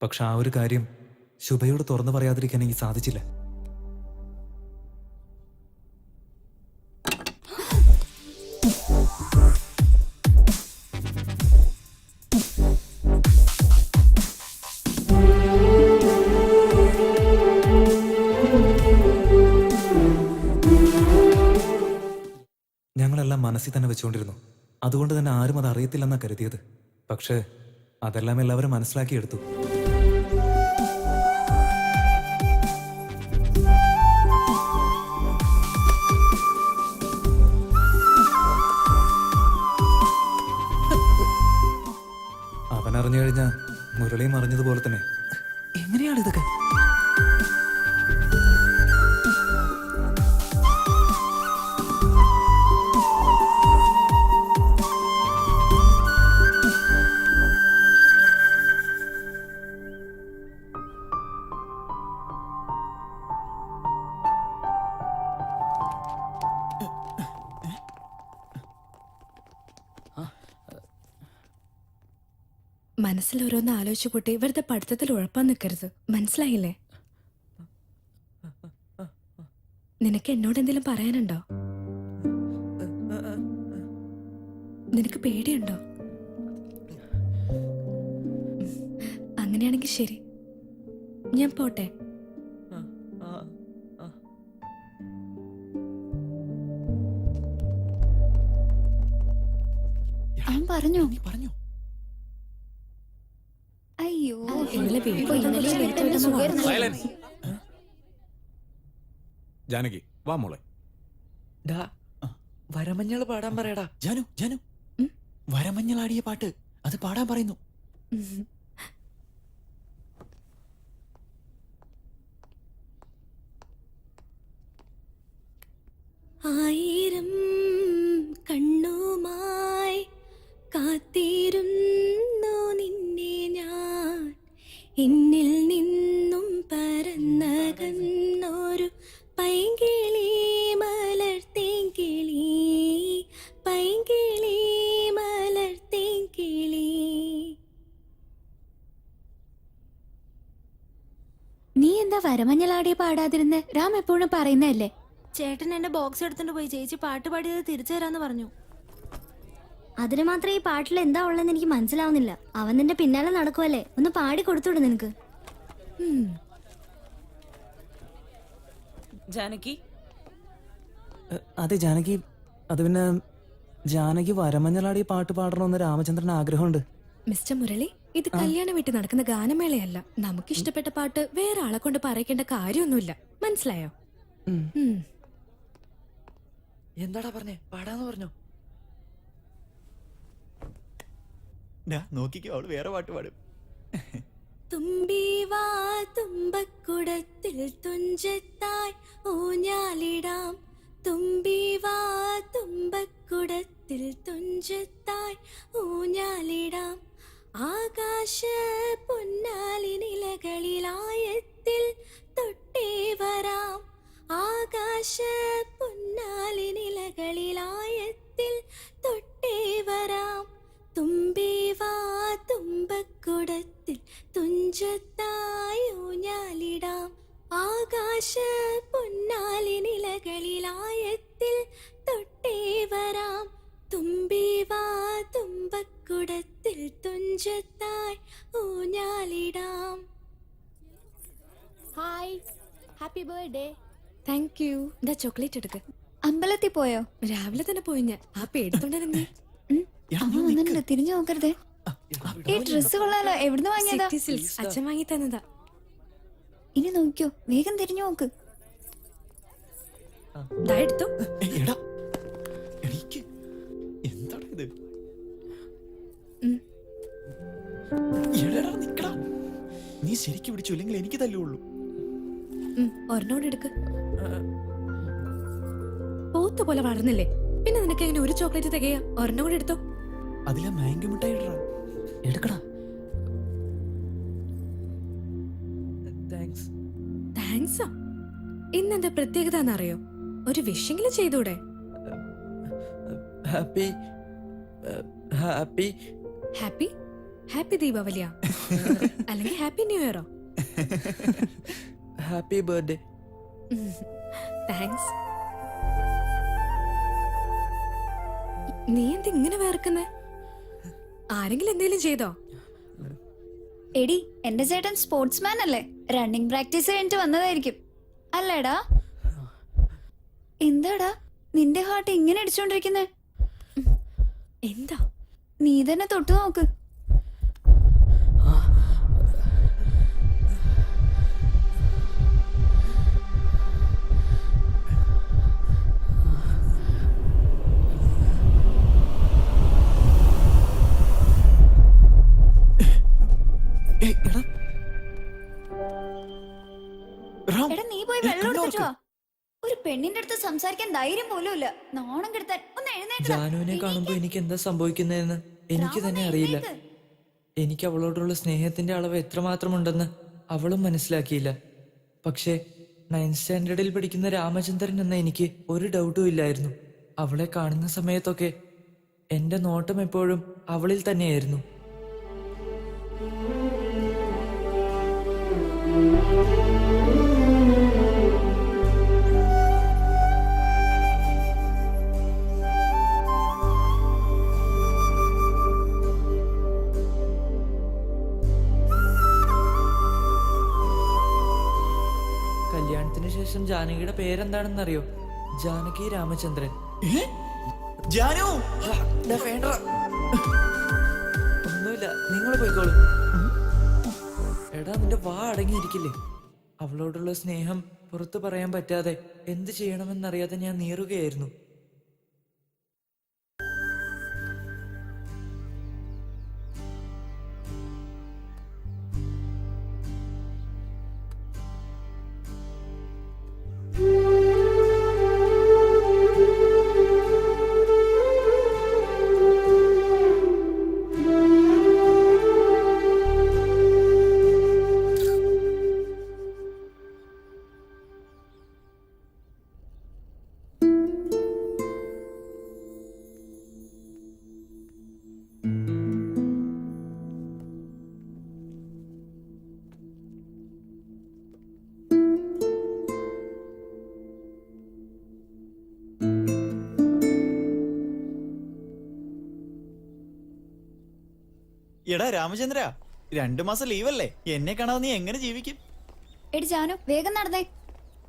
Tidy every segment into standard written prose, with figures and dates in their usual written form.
പക്ഷെ ആ ഒരു കാര്യം ശുഭയോട് തുറന്നു പറയാതിരിക്കാൻ എനിക്ക് സാധിച്ചില്ല. ഞങ്ങളെല്ലാം മനസ്സിൽ തന്നെ വെച്ചുകൊണ്ടിരുന്നു. അതുകൊണ്ട് തന്നെ ആരും അത് അറിയത്തില്ലെന്നാ കരുതിയത്. പക്ഷേ അതെല്ലാം എല്ലാവരും മനസ്സിലാക്കിയെടുത്തു. അവൻ അറിഞ്ഞു കഴിഞ്ഞാൽ മുരളിയും അറിഞ്ഞതുപോലെ തന്നെ. എങ്ങനെയാണ് ഇതൊക്കെ? മനസ്സിൽ ഓരോന്ന് ആലോചിച്ചു കൂട്ടി വെറുതെ പഠിത്തത്തിൽ ഉഴപ്പാൻ നിൽക്കരുത്, മനസ്സിലായില്ലേ? നിനക്ക് എന്നോട് എന്തെങ്കിലും പറയാനുണ്ടോ? നിനക്ക് പേടിയുണ്ടോ? അങ്ങനെയാണെങ്കിൽ ശരി, ഞാൻ പോട്ടെ. പറഞ്ഞോ പറഞ്ഞു. അയ്യോ ജാനകി വാ മോളെ. വരമഞ്ഞള് പാടാൻ പറയടാ. ജാനു ജാനു വരമഞ്ഞളാടിയ പാട്ട് അത് പാടാൻ പറയുന്നു. ആയിരം കണ്ണുമായി കാത്തിരുന്നു നിന്നെ ഞാൻ, എന്നിൽ നിന്നും പരന്നകന്നൊരു പൈങ്കിളി മലർത്തേങ്കിളി, പൈങ്കിളി മലർത്തേങ്കിളി. നീ എന്താ വരമഞ്ഞളാടിയ പാടാതിരുന്ന്? രാം എപ്പോഴും പറയുന്നതല്ലേ. ചേട്ടൻ എന്റെ ബോക്സ് എടുത്തോണ്ട് പോയി ചേച്ചി പാട്ട് പാടിയത് തിരിച്ചു തരാന്ന് പറഞ്ഞു. അതിന് മാത്രം ഈ പാട്ടിൽ എന്താ ഉള്ളതെന്ന് എനിക്ക് മനസ്സിലാവുന്നില്ല. അവൻ നിന്റെ പിന്നാലെ നടക്കുവല്ലേ, ഒന്ന് പാടി കൊടുത്തുവിടും നിനക്ക്. ജാനകി അതെ ജാനകി, അത് പിന്നെ ജാനകി വരമഞ്ഞളാടി പാട്ട് പാടണമെന്ന് രാമചന്ദ്രന് ആഗ്രഹമുണ്ട്. മിസ്റ്റർ മുരളി, ഇത് കല്യാണം വീട്ടിൽ നടക്കുന്ന ഗാനമേളയല്ല. നമുക്ക് ഇഷ്ടപ്പെട്ട പാട്ട് വേറെ ആളെ കൊണ്ട് പറയിക്കേണ്ട കാര്യമൊന്നുമില്ല, മനസ്സിലായോ? എന്താടാ പറഞ്ഞേ? പാടാന്ന് പറഞ്ഞോ? നോക്കിക്കോ, അവള് വേറെ പാട്ട് പാടും. തുമ്പി വാ തുമ്പക്കുടത്തിൽ തുഞ്ചത്തായി ഊഞ്ഞാലിടാം, തുമ്പി വാ തുമ്പക്കുടത്തിൽ തുഞ്ചത്തായി ഊഞ്ഞാലിടാം, ആകാശ പൊന്നാലിനിലകളിലായത്തിൽ തൊട്ടേ വരാം, ആകാശ പൊന്നാലിനിലകളിലായത്തിൽ തൊട്ടേ വരാം, തുമ്പി വാ തുമ്പക്കുടത്തിൽ തുഞ്ചത്തായി ഊഞ്ഞാലിടാം, ആകാശ പൊന്നാലിനിലകളിലായത്തിൽ തൊട്ടേ വരാം, തുമ്പി വാ തുമ്പക്കുടത്തിൽ തുഞ്ചത്തായി ഊഞ്ഞാലിടാം. Hi, happy birthday. Thank you. ഇതാ ചോക്ലേറ്റ് എടുക്ക്. അമ്പലത്തിൽ പോയോ? രാവിലെ തന്നെ പോയി ഞാൻ. ആ പേടിത്തോണ്ടിരുന്നേ. അമ്മ വന്നിട്ടുണ്ട്, തിരിഞ്ഞു നോക്കരുതേ. ഈ ഡ്രസ് കൊള്ളാലോ, എവിടുന്ന് വാങ്ങിയതാ? സിറ്റി സിൽക്സ്, അച്ഛൻ വാങ്ങി തന്നതാ. ഇനി നോക്കിയോ, വേഗം തിരിഞ്ഞു നോക്ക്. ദാ എടുത്തോ. എടാ എനിക്ക് എന്താടാ ഇത്? എടാ നിക്കടാ, നീ ശരിക്കും പിടിച്ചു, ഇല്ലെങ്കിൽ എനിക്ക് തല്ലുള്ളൂ. ഒരെണ്ണോട് എടുക്ക്. പോത്ത് പോലെ വളർന്നില്ലേ, പിന്നെ നിനക്ക് എങ്ങനെ ഒരു ചോക്ലേറ്റ് തികയാ? ഒരെണ്ണം കൂടെ എടുത്തോ. അതിലെ മാംഗോ മിഠായി ഇടടാ. എടുക്കടാ. താങ്ക്സ്. താങ്ക്സാ? ഇന്നെന്താ പ്രത്യേകത എന്നറിയോ? ഒരു വിഷെങ്കിലും ചെയ്തൂടെ? Happy happy happy? ഹാപ്പി ദീപാവലിയാ അല്ലെങ്കിൽ ഹാപ്പി ന്യൂ ഇയറോ? Happy birthday. താങ്ക്സ്. നീ എന്ത് ഇങ്ങനെ വേർക്കുന്നേ? ആരെങ്കിലും എന്തെങ്കിലും ചെയ്തോ? എടി എന്റെ ചേട്ടൻ സ്പോർട്സ്മാൻ അല്ലേ, റണ്ണിങ് പ്രാക്ടീസ് കഴിഞ്ഞിട്ട് വന്നതായിരിക്കും അല്ലേടാ? എന്താടാ നിന്റെ ഹാർട്ട് ഇങ്ങനെ അടിച്ചോണ്ടിരിക്കുന്നേ? എന്താ? നീ തന്നെ തൊട്ടു നോക്ക്. എടാ നീ പോയി വെള്ളം എടുത്തിട്ട് വാ. ഒരു പെണ്ണിന്റെ അടുത്ത് സംസാരിക്കാൻ ധൈര്യം പോലും ഇല്ല. നാണം കെടുത്താൻ ഒന്ന് എഴുന്നേൽക്ക്. ജാനുവിനെ കാണുമ്പോ എനിക്ക് എന്താ സംഭവിക്കുന്നതെന്ന് എനിക്ക് തന്നെ അറിയില്ല. എനിക്ക് അവളോടുള്ള സ്നേഹത്തിന്റെ അളവ് എത്രമാത്രം ഉണ്ടെന്ന് അവളും മനസ്സിലാക്കിയില്ല. പക്ഷേ 9th സ്റ്റാൻഡേർഡിൽ പഠിക്കുന്ന രാമചന്ദ്രൻ എന്ന എനിക്ക് ഒരു ഡൗട്ടും ഇല്ലായിരുന്നു. അവളെ കാണുന്ന സമയത്തൊക്കെ എന്റെ നോട്ടം എപ്പോഴും അവളിൽ തന്നെയായിരുന്നു. കല്യാണത്തിന് ശേഷം ജാനകിയുടെ പേരെന്താണെന്നറിയോ? ജാനകി രാമചന്ദ്രൻ. ജാനു ഒന്നുമില്ല, നിങ്ങൾ പോയിക്കോളൂ. എടാ നിന്റെ വാ അടങ്ങിയിരിക്കില്ലേ? അവളോടുള്ള സ്നേഹം പുറത്തു പറയാൻ പറ്റാതെ എന്ത് ചെയ്യണമെന്നറിയാതെ ഞാൻ നീറുകയായിരുന്നു. എടാ രാമചന്ദ്ര, 2 മാസം ലീവല്ലേ? എന്നെ കാണാതെ നീ എങ്ങനെ ജീവിക്കും? എടി ജാനു വേഗം നടന്നേ.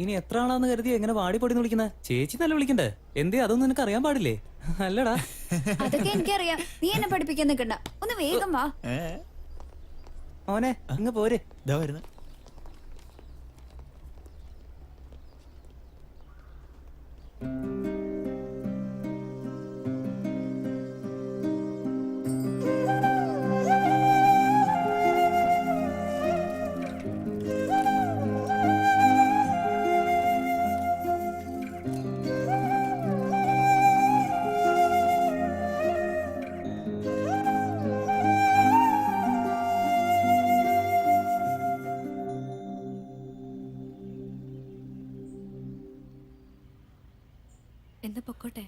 ഇനി എത്ര ആളാന്ന് കരുതി എങ്ങനെ വാടിപ്പൊടി വിളിക്കുന്ന? ചേച്ചി നല്ല വിളിക്കണ്ടേ? എന്തേ അതൊന്നും നിനക്ക് അറിയാൻ പാടില്ലേ? അല്ലടാ. അതൊക്കെ എനിക്കറിയാം. നീ എന്നെ പഠിപ്പിക്കാൻ നിൽക്കണ്ട. ഒന്ന് വേഗം വാ. മോനെ ഇങ്ങ് പോരെ. ഇതാ വരുന്നു. എന്താ പൊക്കോട്ടെ?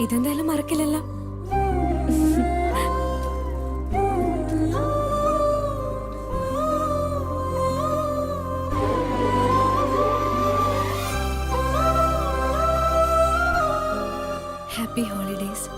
ഇതെന്തായാലും മറക്കില്ലല്ലോ. Happy holidays.